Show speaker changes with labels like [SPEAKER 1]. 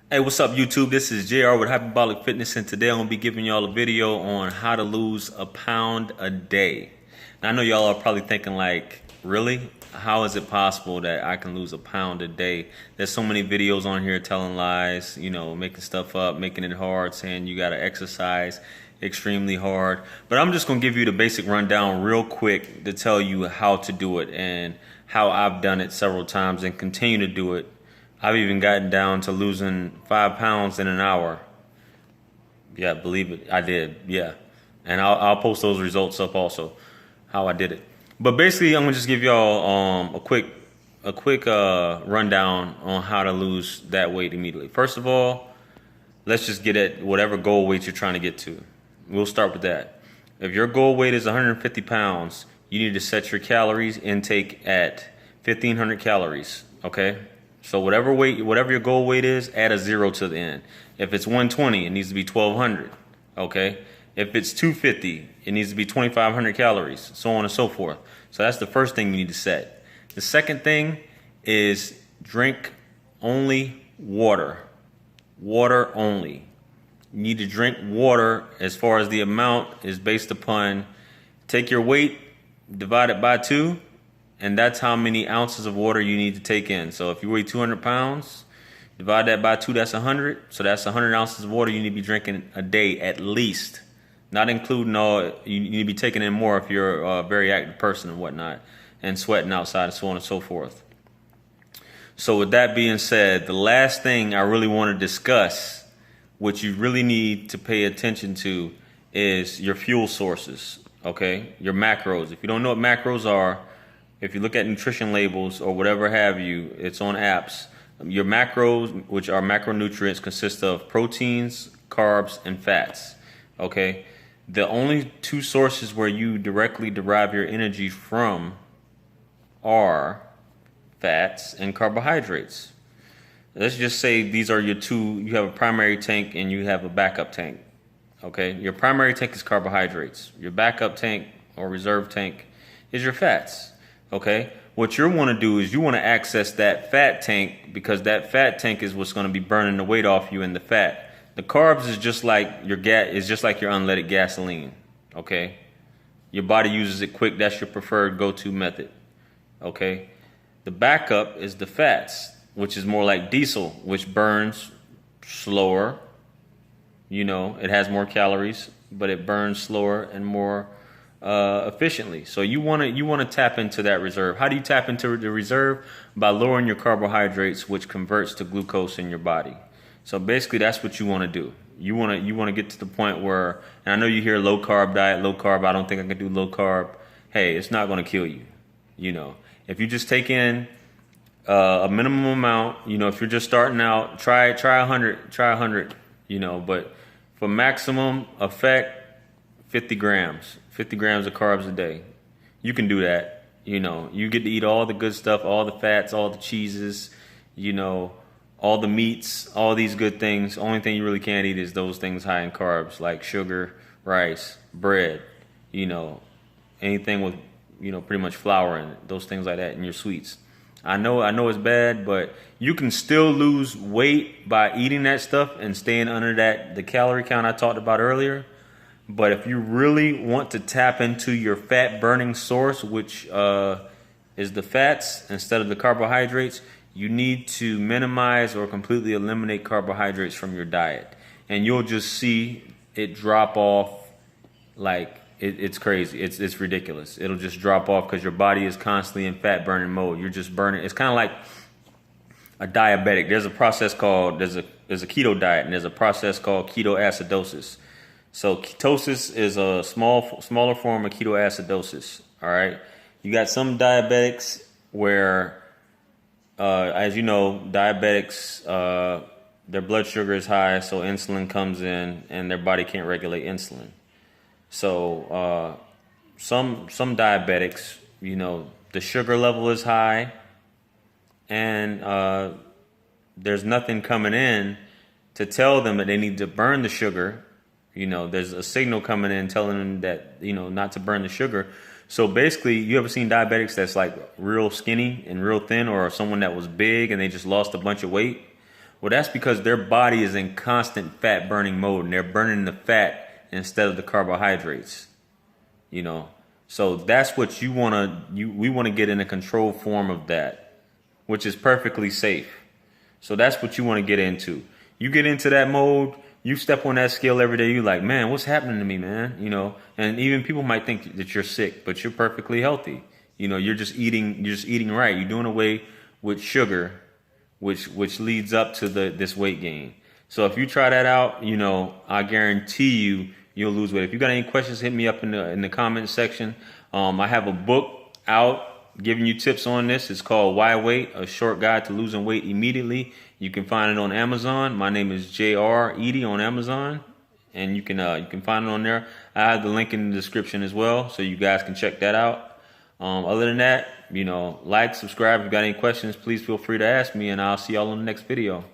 [SPEAKER 1] Hey, what's up, YouTube? This is JR with Hyperbolic Fitness, and today I'm going to be giving y'all a video on how to lose a pound a day. Now, I know y'all are probably thinking like, really? How is it possible that I can lose a pound a day? There's so many videos on here telling lies, making stuff up, making it hard, saying you got to exercise extremely hard. But I'm just going to give you the basic rundown real quick to tell you how to do it and how I've done it several times and continue to do it. I've even gotten down to losing 5 pounds in an hour. Yeah, believe it, I did. Yeah, and I'll post those results up also, how I did it. But basically, I'm gonna just give y'all a quick rundown on how to lose that weight immediately. First of all, let's just get at whatever goal weight you're trying to get to. We'll start with that. If your goal weight is 150 pounds, you need to set your calories intake at 1,500 calories. Okay. So whatever your goal weight is, add a 0 to the end. If it's 120, it needs to be 1,200. Okay. If it's 250, it needs to be 2,500 calories, so on and so forth. So that's the first thing you need to set. The second thing is drink only water. Water only. You need to drink water. As far as the amount is based upon, take your weight, divide it by 2. And that's how many ounces of water you need to take in. So if you weigh 200 pounds, divide that by 2, that's 100. So that's 100 ounces of water you need to be drinking a day at least. Not including all, you need to be taking in more if you're a very active person and whatnot, and sweating outside and so on and so forth. So with that being said, the last thing I really want to discuss, what you really need to pay attention to, is your fuel sources, okay? Your macros. If you don't know what macros are, if you look at nutrition labels or whatever have you, it's on apps. Your macros, which are macronutrients, consist of proteins, carbs, and fats. Okay? The only two sources where you directly derive your energy from are fats and carbohydrates. Let's just say these are your two. You have a primary tank and you have a backup tank. Okay? Your primary tank is carbohydrates. Your backup tank or reserve tank is your fats. Okay, what you want to do is you want to access that fat tank, because that fat tank is what's going to be burning the weight off you in the fat. The carbs is just like your unleaded gasoline. Okay, your body uses it quick. That's your preferred go-to method. Okay, the backup is the fats, which is more like diesel, which burns slower. It has more calories, but it burns slower and more efficiently. So you want to tap into that reserve. How do you tap into the reserve? By lowering your carbohydrates, which converts to glucose in your body. So basically, that's what you want to do. You want to get to the point where, and I know you hear low carb diet, low carb. I don't think I can do low carb. Hey, it's not going to kill you. If you just take in a minimum amount, if you're just starting out, try 100, try 100. But for maximum effect, 50 grams of carbs a day. You can do that. You get to eat all the good stuff, all the fats, all the cheeses, all the meats, all these good things. Only thing you really can't eat is those things high in carbs, like sugar, rice, bread, anything with, pretty much flour in it, those things like that, and your sweets. I know it's bad, but you can still lose weight by eating that stuff and staying under the calorie count I talked about earlier. But if you really want to tap into your fat burning source, which is the fats instead of the carbohydrates, you need to minimize or completely eliminate carbohydrates from your diet. And you'll just see it drop off like it's crazy. It's ridiculous. It'll just drop off because your body is constantly in fat burning mode. You're just burning. It's kind of like a diabetic. There's a keto diet, and there's a process called ketoacidosis. So ketosis is a smaller form of ketoacidosis. All right, you got some diabetics where, as you know, diabetics, their blood sugar is high, so insulin comes in, and their body can't regulate insulin. So some diabetics, the sugar level is high, and there's nothing coming in to tell them that they need to burn the sugar. There's a signal coming in telling them that, not to burn the sugar. So basically, you ever seen diabetics that's like real skinny and real thin, or someone that was big and they just lost a bunch of weight? Well, that's because their body is in constant fat burning mode, and they're burning the fat instead of the carbohydrates. You know, so that's what you want to, we want to get in a controlled form of that, which is perfectly safe. So that's what you want to get into. You get into that mode, you step on that scale every day, you're like, man, what's happening to me, man? You know, and even people might think that you're sick, but you're perfectly healthy. You know, you're just eating right. You're doing away with sugar, which leads up to this weight gain. So if you try that out, you know, I guarantee you'll lose weight. If you got any questions, hit me up in the comment section. I have a book out giving you tips on this. It's called Why Wait? A Short Guide to Losing Weight Immediately. You can find it on Amazon. My name is J.R. Edie on Amazon, and you can find it on there. I have the link in the description as well, so you guys can check that out. Other than that, you know, like, subscribe. If you got any questions, please feel free to ask me, and I'll see y'all in the next video.